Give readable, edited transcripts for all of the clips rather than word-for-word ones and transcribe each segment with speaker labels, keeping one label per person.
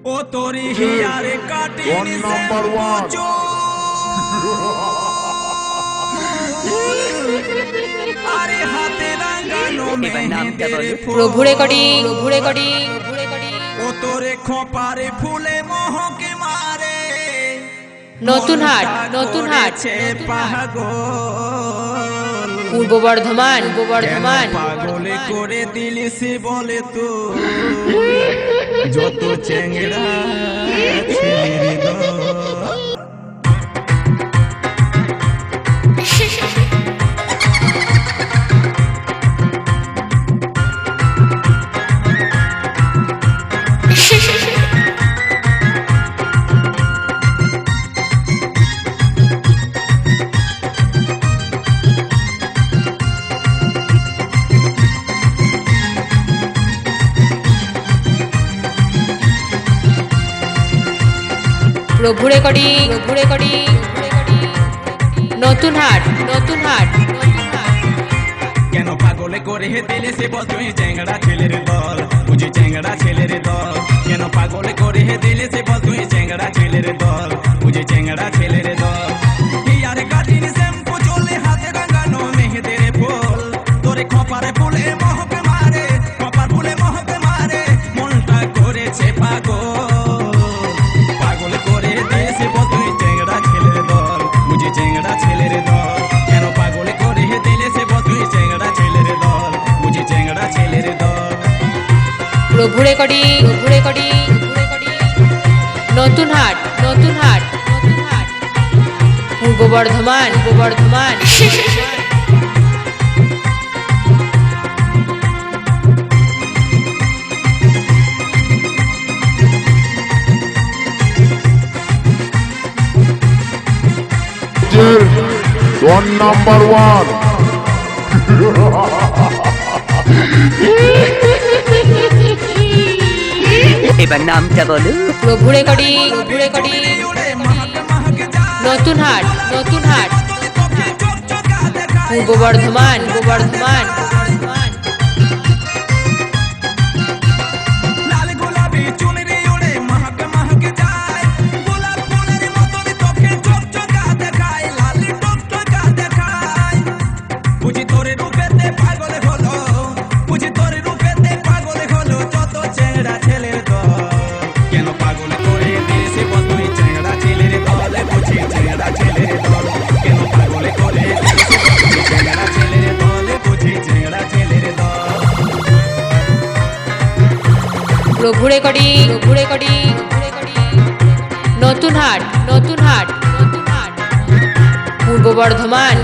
Speaker 1: ও তোরি হিয়ারে কাটিনি
Speaker 2: number one
Speaker 1: আরে হাতে রাঙানো মেহেন্দির ফুল
Speaker 3: প্রভু রেকর্ডিং
Speaker 1: ও তোরে খোপারে ফুলে মোহকে মারে
Speaker 3: নতুন হাট
Speaker 1: পাগল
Speaker 3: পূর্ব বর্ধমান
Speaker 1: পাগলে করে দিলি সে বলে তো যত চেংড়া ছেড়ে দাও
Speaker 3: প্রভু রেকর্ডিং নতুন হাট
Speaker 1: কেন পাগলে করে দিলে সে বল তুই চেংড়া ছেলের দল বুঝি চেংড়া ছেলের দল কেন পাগলে করে দিলে সে বল তুই চেংড়া ছেলের দল বুঝি চেংড়া ছেলের দল ইয়ারে কাটিনি শ্যাম্পু চলে হাতে রাঙানো মেহেদের ফুল তোরে খপারে ফুলে মহকে মারে খপার ফুলে মহকে মারে মনটা করেছে পাগল করে দিয়েছে বল তুই চেংড়া ছেলের দল বুঝি চেংড়া ছেলের দল কেন পাগলে করে দিলে সে বল তুই চেংড়া ছেলের দল বুঝি চেংড়া ছেলের দল
Speaker 3: প্রভু রেকর্ডিং নতুন হাট পূর্ব বর্ধমান
Speaker 2: নাম্বার ওয়ান
Speaker 4: এবার নামটা বলো।
Speaker 3: প্রভু রেকর্ডিং নতুন হাট পূর্ব বর্ধমান
Speaker 1: লাল গোলাপি চুনরি উড়ে মহক যায় গোলাপ ফুলের মতন তোকে চকচকা দেখায় লাল টকটকা দেখায় বুঝি তোরে রূপেতে পাগল হলো যত চেংড়া ছেলের দল কেন পাগল করে দিয়েছে বল তুই চেংড়া ছেলের দল বুঝি চেংড়া ছেলের দল কেন পাগল করে দিয়েছে বল তুই চেংড়া ছেলের দল বুঝি চেংড়া ছেলের দল
Speaker 3: প্রভু রেকর্ডিং নতুন হাট পূর্ব বর্ধমান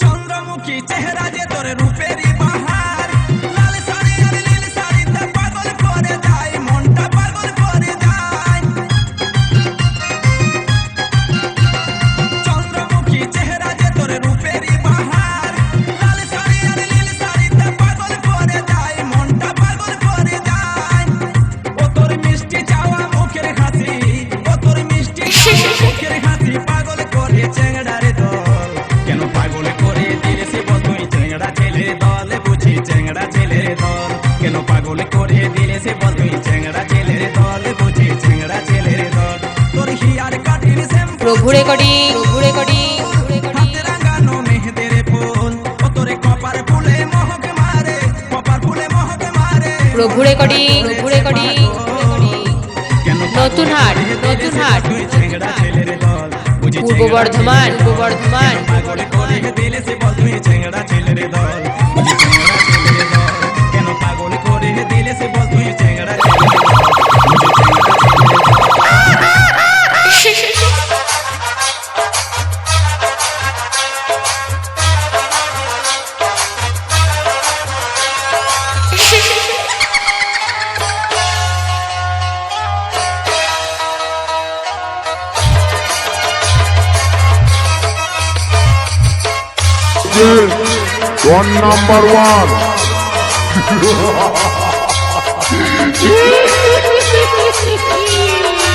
Speaker 1: চন্দ্রমুখী চেহারা যে তোর রূপেরই বাহার লাল শাড়ি আর নীল শাড়িতে পাগল করে যায় মনটা পাগল করে যায় চন্দ্রমুখী চেহারা যে তোর রূপেরই বাহার লাল শাড়ি আর নীল শাড়িতে পাগল করে যায় মনটা পাগল করে যায় ও তোর মিষ্টি চাওয়া মুখের হাসি পাগল করে চেংড়ারে দল কেন পাগল করে দিলে সে বল তুই চেংড়া ছেলের দল বুঝি চেংড়া ছেলের দল কেন পাগল করে দিলে সে বল তুই চেংড়া ছেলের দল বুঝি চেংড়া ছেলের দল তোর হিয়ার কাটিনি শ্যাম্পু
Speaker 3: প্রভু রেকর্ডিং
Speaker 1: হাতে রাঙানো মেহেদের ফুল ও তোরে কপার ফুলে মহকে মারে
Speaker 3: প্রভু রেকর্ডিং নতুন হাট পূর্ব বর্ধমান
Speaker 1: পাগল করে দিলে সে বল তুই চেংড়া ছেলের দল বুঝি চেংড়া ছেলের দল কেন পাগল করে দিলে সে বল তুই চেংড়া ছেলের দল বুঝি চেংড়া ছেলের দল
Speaker 2: One number one.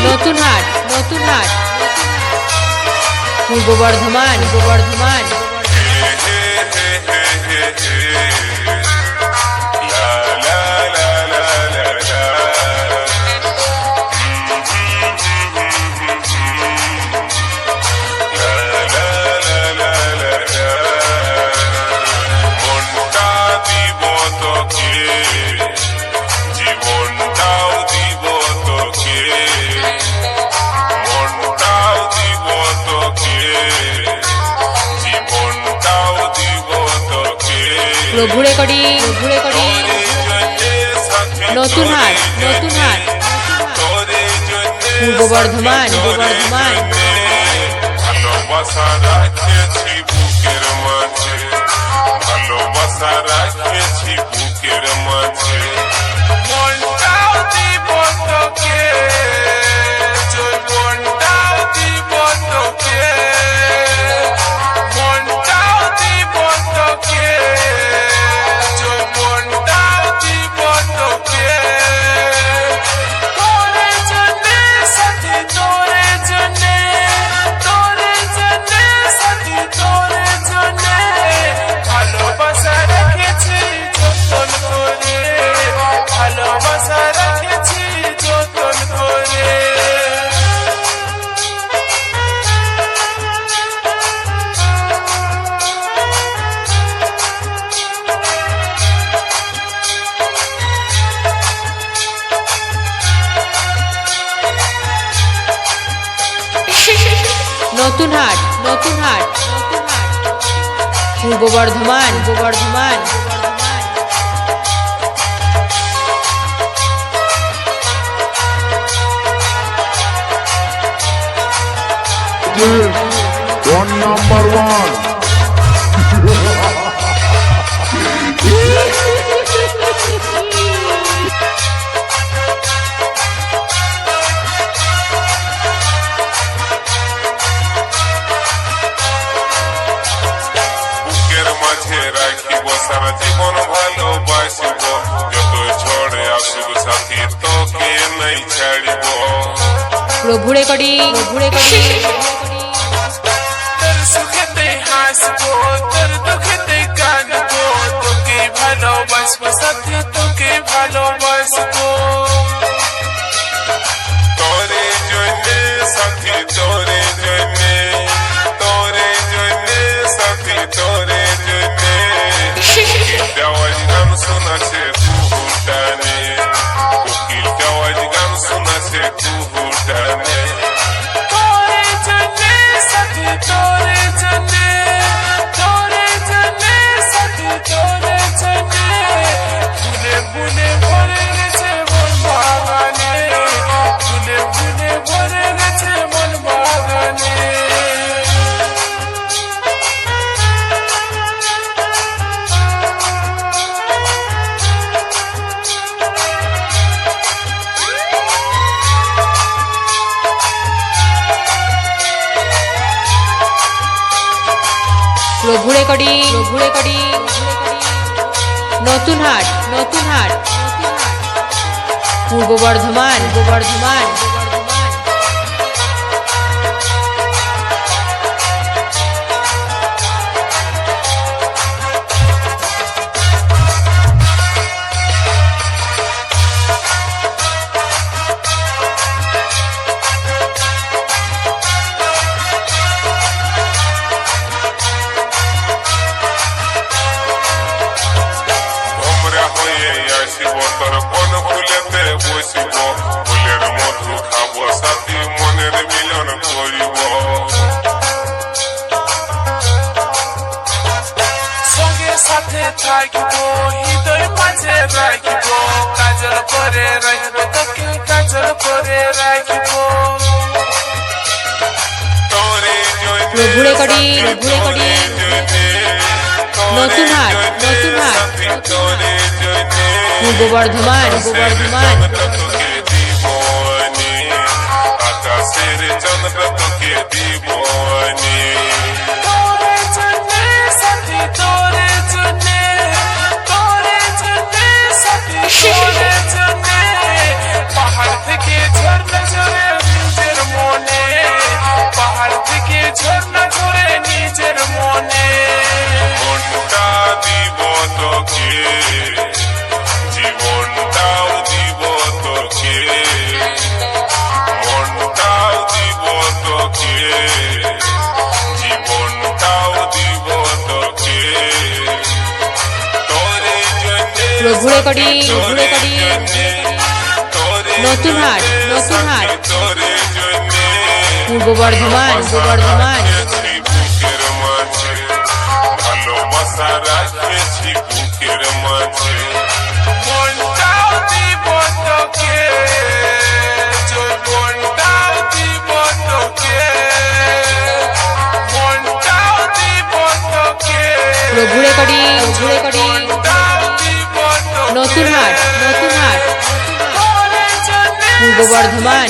Speaker 3: নতুন হাট পূর্ব বর্ধমান প্রভুরে করি নতুন হাট পূর্ব বর্ধমান
Speaker 5: ভালোবাসা রাখেছি বুকের মাঝে, ভালোবাসা রাখেছি বুকের মাঝে, মনটাও দিব তোকে, মনটাও দিব তোকে, মনটাও দিব তোকে, মনটাও দিব তোকে, তোরে জন্যে সাথী, তোরে জন্যে, তোরে জন্যে সাথী, তোরে জন্যে ভালোবাসা রেখেছি যতন করে, ভালোবাসা রেখেছি যতন করে।
Speaker 3: নতুন হাট পূর্ব বর্ধমান
Speaker 2: One number one.
Speaker 5: বুকের মাঝে রাখিব সারা জীবন ভালোবাসিব, যত ঝড়ে আসুক সাথী তোকে নাই ছাড়িব,
Speaker 3: প্রভুরে করি
Speaker 5: তোর সুখেতে হাসবো, তোর দুঃখেতে কাঁদবো, তোকে ভালোবাসবো সাথী, তোকে ভালোবাসবো, তোরে জন্যে সাথী, তোরে জন্যে, তোরে জন্যে সাথী, তোরে জন্যে উকিলটা আওয়াজ গান শোনাছে কুহুটানে, উকিলটা আওয়াজ গান শোনাছে কুহুটানে, তোরে জন্যে সাথী, তোরে জন্যে, তোরে জন্যে সাথী, তোরে জন্যে ফুলে ফুলে ভরে গেছে মন বাগানে, ফুলে ফুলে ভরে গেছে মন বাগানে।
Speaker 3: প্রভুরে করি নতুন হাট পূর্ব বর্ধমান
Speaker 5: ভোমরা হয়ে আসিব তোর কোন ফুলেতে বসিব, ফুলের মধু খাব সাথী, মনের মিলন করিব, সঙ্গে সাথে থাকিব, হৃদয় মাঝে রাখিব, কাজল করে রাখিব তোকে, কাজল করে রাখিব, তোরে
Speaker 3: প্রভুরে করি নতুন হাট পূর্ব বর্ধমান
Speaker 5: আকাশের চন্দ্র তোকে দিবনি, তোরে জন্যে সাথী, জীবনটাও দিব তোকে তোরে জন্যে
Speaker 3: প্রভু রেকর্ডিং নতুন হাট
Speaker 5: তোরে জন্যে
Speaker 3: পূর্ব বর্ধমান
Speaker 5: রেখেছি বুকের মাঝে ভালোবাসা রাখেছি বুকের মাঝে মনটাও দিব তোকে জীবনটাও দিব তোকে মনটাও দিব তোকে
Speaker 3: প্রভু রেকর্ডিং
Speaker 5: মনটাও দিব তোকে
Speaker 3: নতুন হাট পূর্ব বর্ধমান